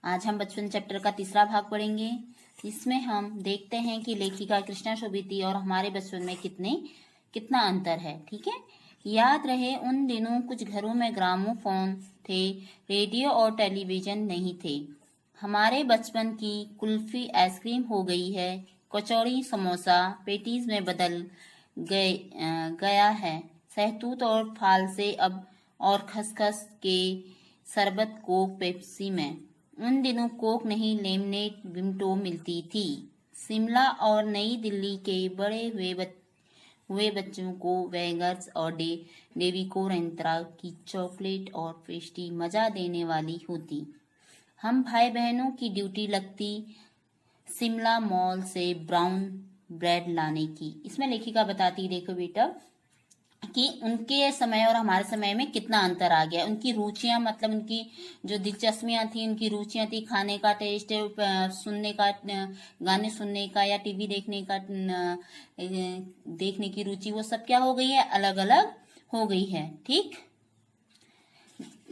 आज हम बचपन चैप्टर का तीसरा भाग पढ़ेंगे। इसमें हम देखते हैं कि लेखिका कृष्णा शोभिती और हमारे बचपन में कितना अंतर है। ठीक है, याद रहे उन दिनों कुछ घरों में ग्रामोफोन थे, रेडियो और टेलीविजन नहीं थे। हमारे बचपन की कुल्फी आइसक्रीम हो गई है, कचौड़ी समोसा पेटीज में बदल गया है, सहतूत और फालसे अब और खसखस के शरबत कोक पेप्सी में। उन दिनों कोक नहीं लेमनेट विमटो मिलती थी। शिमला और नई दिल्ली के बड़े हुए बच्चों को वेगर्स और डेविको रेंत्रा की चॉकलेट और पेस्ट्री मजा देने वाली होती। हम भाई बहनों की ड्यूटी लगती शिमला मॉल से ब्राउन ब्रेड लाने की। इसमें लेखिका बताती, देखो बेटा, कि उनके समय और हमारे समय में कितना अंतर आ गया। उनकी रुचियां, मतलब उनकी जो दिलचस्पियां थी, उनकी रुचियां थी, खाने का टेस्ट, सुनने का, गाने सुनने का या टीवी देखने की रुचि, वो सब क्या हो गई है, अलग अलग हो गई है। ठीक,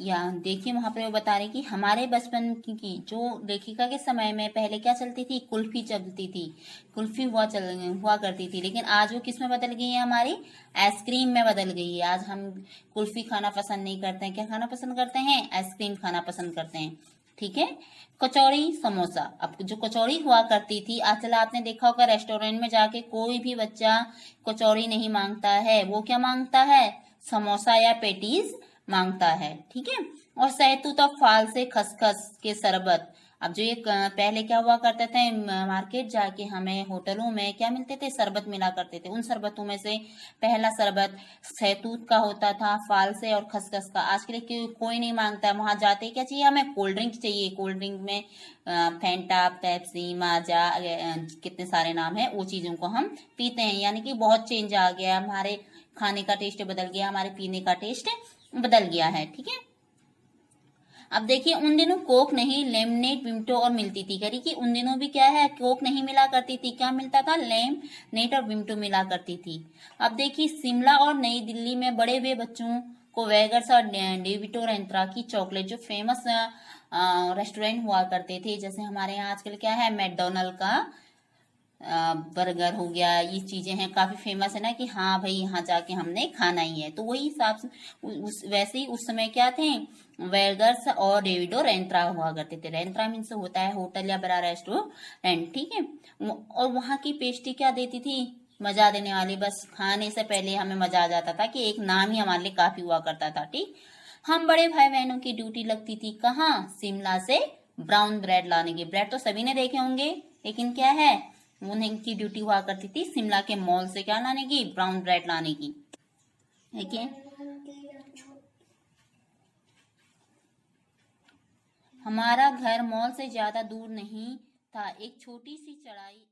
या देखिए वहां पर वो बता रहे कि हमारे बचपन की जो लेखिका के समय में पहले क्या चलती थी, कुल्फी चलती थी, कुल्फी हुआ करती थी। लेकिन आज वो किस में बदल गई है, हमारी आइसक्रीम में बदल गई है। आज हम कुल्फी खाना पसंद नहीं करते हैं, क्या खाना पसंद करते हैं, आइसक्रीम खाना पसंद करते हैं। ठीक है, कचौड़ी समोसा, अब जो कचौड़ी हुआ करती थी, आजकल आपने देखा होगा रेस्टोरेंट में जाके कोई भी बच्चा कचौड़ी नहीं मांगता है, वो क्या मांगता है, समोसा या पेटीज मांगता है। ठीक है, और सहतूत और फाल से खसखस के शरबत। अब जो ये पहले क्या हुआ करते थे, मार्केट जाके हमें होटलों में क्या मिलते थे, शरबत मिला करते थे। उन शरबतों में से पहला शरबत सहतूत का होता था, फाल से और खसखस का। आज के लिए कोई नहीं मांगता है, वहां जाते क्या चाहिए, हमें कोल्ड ड्रिंक चाहिए। कोल्ड ड्रिंक में फैंटा, पेप्सी, माजा, कितने सारे नाम है, वो चीजों को हम पीते हैं। यानी कि बहुत चेंज आ गया, हमारे खाने का टेस्ट बदल गया, हमारे पीने का टेस्ट बदल गया है। ठीक है, अब देखिए उन दिनों कोक नहीं लेमनेट विमटो और मिलती थी। करी कि उन दिनों भी क्या है, कोक नहीं मिला करती थी, क्या मिलता था, लेमनेट और विमटो मिला करती थी। अब देखिए शिमला और नई दिल्ली में बड़े हुए बच्चों को वेगर्स और डेविटो रेंत्रा की चॉकलेट, जो फेमस रेस्टोरेंट हुआ करते थे, जैसे हमारे यहाँ आजकल क्या है, मैकडोनल्ड का बर्गर हो गया, ये चीजें हैं, काफी फेमस है ना, कि हाँ भाई यहाँ जाके हमने खाना ही है। तो वही हिसाब से वैसे ही उस समय क्या थे, वेगर्स और डेविडो रेंत्रा हुआ करते थे। रेंत्रा मीन्स होता है होटल या बड़ा रेस्टोरेंट। ठीक है, और वहां की पेस्ट्री क्या देती थी, मजा देने वाली। बस खाने से पहले हमें मजा आ जाता था, कि एक नाम ही हमारे लिए काफी हुआ करता था। ठीक, हम बड़े भाई बहनों की ड्यूटी लगती थी कहाँ, शिमला से ब्राउन ब्रेड लाने की। ब्रेड तो सभी ने देखे होंगे, लेकिन क्या है, उनकी ड्यूटी हुआ करती थी शिमला के मॉल से क्या लाने की, ब्राउन ब्रेड लाने की। ठीक है, हमारा घर मॉल से ज्यादा दूर नहीं था, एक छोटी सी चढ़ाई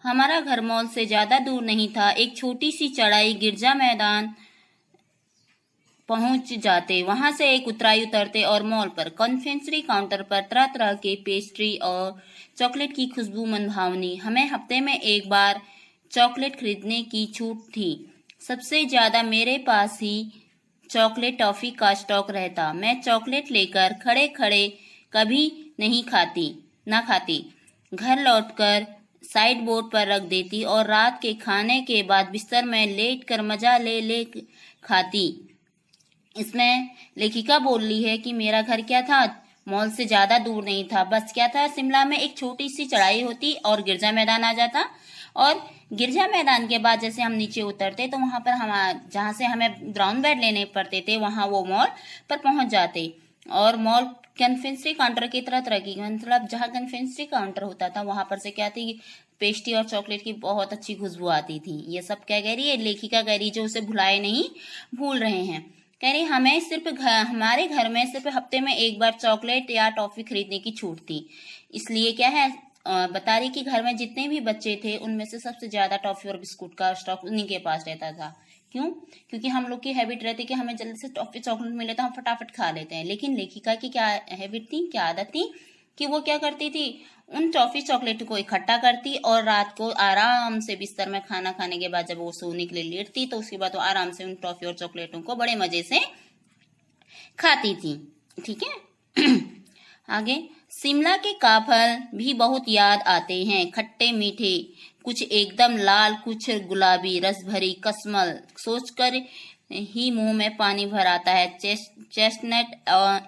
हमारा घर मॉल से ज्यादा दूर नहीं था, एक छोटी सी चढ़ाई गिरजा मैदान पहुंच जाते। वहां से एक उतराई उतरते और मॉल पर कन्फेक्शनरी काउंटर पर तरह तरह के पेस्ट्री और चॉकलेट की खुशबू मनभावनी। हमें हफ्ते में एक बार चॉकलेट खरीदने की छूट थी। सबसे ज्यादा मेरे पास ही चॉकलेट टॉफी का स्टॉक रहता। मैं चॉकलेट लेकर खड़े खड़े कभी नहीं खाती। घर लौटकर साइड बोर्ड पर रख देती और रात के खाने के बाद बिस्तर में लेट कर मजा ले खाती। इसमें लेखिका बोल रही है कि मेरा घर क्या था, मॉल से ज्यादा दूर नहीं था। बस क्या था, शिमला में एक छोटी सी चढ़ाई होती और गिरजा मैदान आ जाता, और गिरजा मैदान के बाद जैसे हम नीचे उतरते तो वहां पर हम, जहां से हमें ब्राउन ब्रेड लेने पड़ते थे, वहां वो मॉल पर पहुंच जाते। और मॉल कन्फेक्शनरी काउंटर की तरह की, मतलब जहाँ कन्फेक्शनरी काउंटर होता था वहां पर से क्या थी, पेस्ट्री और चॉकलेट की बहुत अच्छी खुशबू आती थी। ये सब क्या कह रही है लेखिका, कह रही जो उसे भुलाए नहीं भूल रहे हैं। कह रही हमें हमारे घर में सिर्फ हफ्ते में एक बार चॉकलेट या टॉफी खरीदने की छूट थी। इसलिए क्या है, बता रही कि घर में जितने भी बच्चे थे उनमें से सबसे ज्यादा टॉफी और बिस्कुट का स्टॉक उन्हीं के पास रहता था। क्यों, क्योंकि हम लोग की हैबिट रहती कि हमें जल्दी से टॉफी चॉकलेट मिले तो हम फटाफट खा लेते हैं। लेकिन लेखिका की क्या हैबिट थी, क्या आदत थी, कि वो क्या करती थी, उन टॉफी चॉकलेट को इकट्ठा करती और रात को आराम से बिस्तर में खाना खाने के बाद जब वो सोने के लिए लेटती तो उसके बाद वो आराम से उन टॉफी और चॉकलेटों को बड़े मजे से खाती थी। ठीक है आगे, शिमला के काफल भी बहुत याद आते हैं, खट्टे मीठे, कुछ एकदम लाल, कुछ गुलाबी, रस भरी कस्मल, सोचकर ही मुंह में पानी भर आता है। चेस्टनट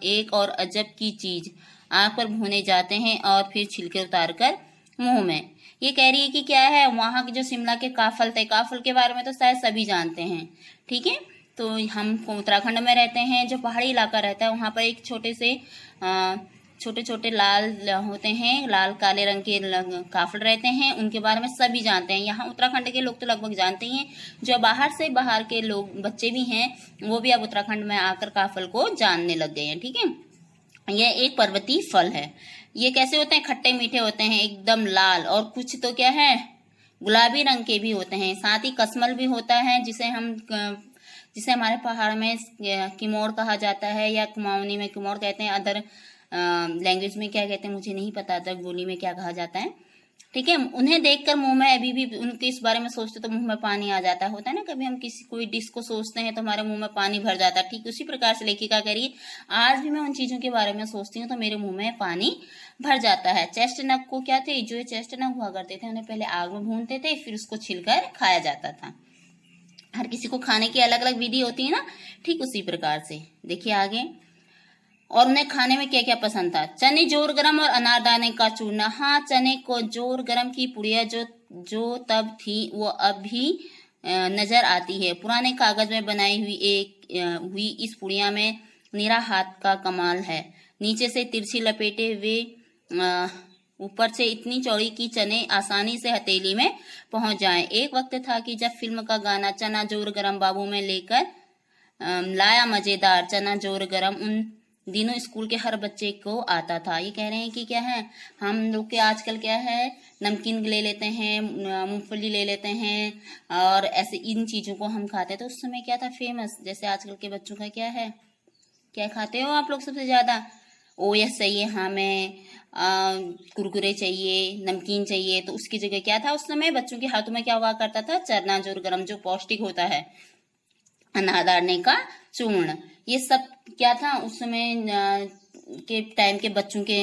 एक और अजब की चीज, आग पर भुने जाते हैं और फिर छिलके उतार कर मुंह में। ये कह रही है कि क्या है, वहां के जो शिमला के काफल थे, काफल के बारे में तो शायद सभी जानते हैं, ठीक है। तो हम उत्तराखंड में रहते हैं, जो पहाड़ी इलाका रहता है, वहां पर एक छोटे छोटे लाल होते हैं, लाल काले रंग के काफल रहते हैं, उनके बारे में सभी जानते हैं। यहाँ उत्तराखंड के लोग तो लगभग जानते ही हैं, जो बाहर के लोग बच्चे भी हैं, वो भी अब उत्तराखंड में आकर काफल को जानने लग गए हैं, ठीक है। यह एक पर्वतीय फल है। ये कैसे होते हैं, खट्टे मीठे होते हैं, एकदम लाल, और कुछ तो क्या है, गुलाबी रंग के भी होते हैं। साथ ही कस्मल भी होता है, जिसे हमारे पहाड़ में किमोर कहा जाता है, या कुमाऊनी में किमोर कहते हैं, अदर लैंग्वेज में क्या कहते हैं मुझे नहीं पता, अदर बोली में क्या कहा जाता है, ठीक है। उन्हें देखकर मुंह में, अभी भी उनके इस बारे में सोचते तो मुंह में पानी आ जाता होता है ना, कभी हम कोई डिश को सोचते हैं तो हमारे मुंह में पानी भर जाता है। ठीक उसी प्रकार से लेखिका कह रही है, आज भी मैं उन चीजों के बारे में सोचती हूँ तो मेरे मुंह में पानी भर जाता है। चेस्टनट को क्या थे, जो चेस्टनट हुआ करते थे, उन्हें पहले आग में भूनते थे, फिर उसको छिलकर खाया जाता था। हर किसी को खाने की अलग अलग विधि होती है ना, ठीक उसी प्रकार से। देखिए आगे, और उन्हें खाने में क्या क्या पसंद था, चने जोर गरम और अनारदाने का चूरना। हाँ, चने को जोर गरम की पुड़िया जो तब थी वो अब भी नजर आती है। पुराने कागज में बनाई हुई इस पुड़िया में निरा हाथ का कमाल है। नीचे से तिरछी लपेटे हुए, ऊपर से इतनी चौड़ी कि चने आसानी से हथेली में पहुंच जाएं। एक वक्त था कि जब फिल्म का गाना चना जोर गरम बाबू में लेकर लाया मजेदार चना जोर गरम, उन दिनों स्कूल के हर बच्चे को आता था। ये कह रहे हैं कि क्या है, हम लोग के आजकल क्या है, नमकीन ले लेते हैं, मूंगफली ले लेते हैं, और ऐसे इन चीजों को हम खाते हैं। तो उस समय क्या था फेमस, जैसे आजकल के बच्चों का क्या है, क्या खाते हो आप लोग सबसे ज्यादा, ओएस चाहिए हमें, कुरकुरे चाहिए, नमकीन चाहिए। तो उसकी जगह क्या था, उस समय बच्चों के हाथों में क्या हुआ करता था, चना जोर गरम, जो पौष्टिक होता है, अनारदाने का चूर्ण। ये सब क्या था उस समय के टाइम के बच्चों के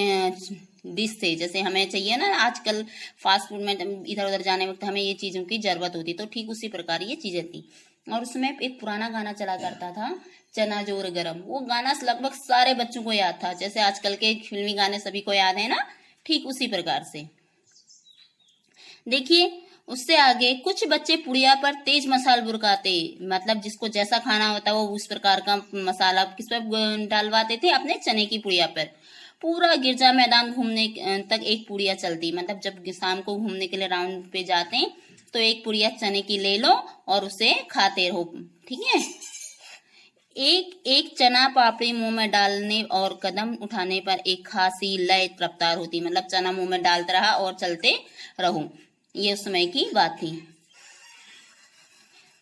डिश थे। जैसे हमें चाहिए ना आजकल फास्ट फूड में इधर उधर जाने वक्त हमें ये चीजों की जरूरत होती, तो ठीक उसी प्रकार ये चीजें थी। और उसमें एक पुराना गाना चला करता था, चना जोर गरम। वो गाना लगभग सारे बच्चों को याद था, जैसे आजकल के फिल्मी गाने सभी को याद है ना, ठीक उसी प्रकार से। देखिए उससे आगे, कुछ बच्चे पुड़िया पर तेज मसाला बुरकाते, मतलब जिसको जैसा खाना होता है वो उस प्रकार का मसाला किस पर डालवाते थे, अपने चने की पुड़िया पर। पूरा गिरजा मैदान घूमने तक एक पुड़िया चलती, मतलब जब शाम को घूमने के लिए राउंड पे जाते हैं तो एक पुड़िया चने की ले लो और उसे खाते रहो, ठीक है। एक एक चना पापड़ी मुंह में डालने और कदम उठाने पर एक खासी लय रफ्तार होती, मतलब चना मुंह में डालता रहा और चलते रहो। ये उस समय की बात थी,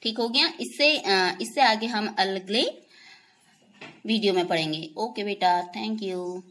ठीक हो गया। इससे आगे हम अगले वीडियो में पढ़ेंगे। ओके बेटा, थैंक यू।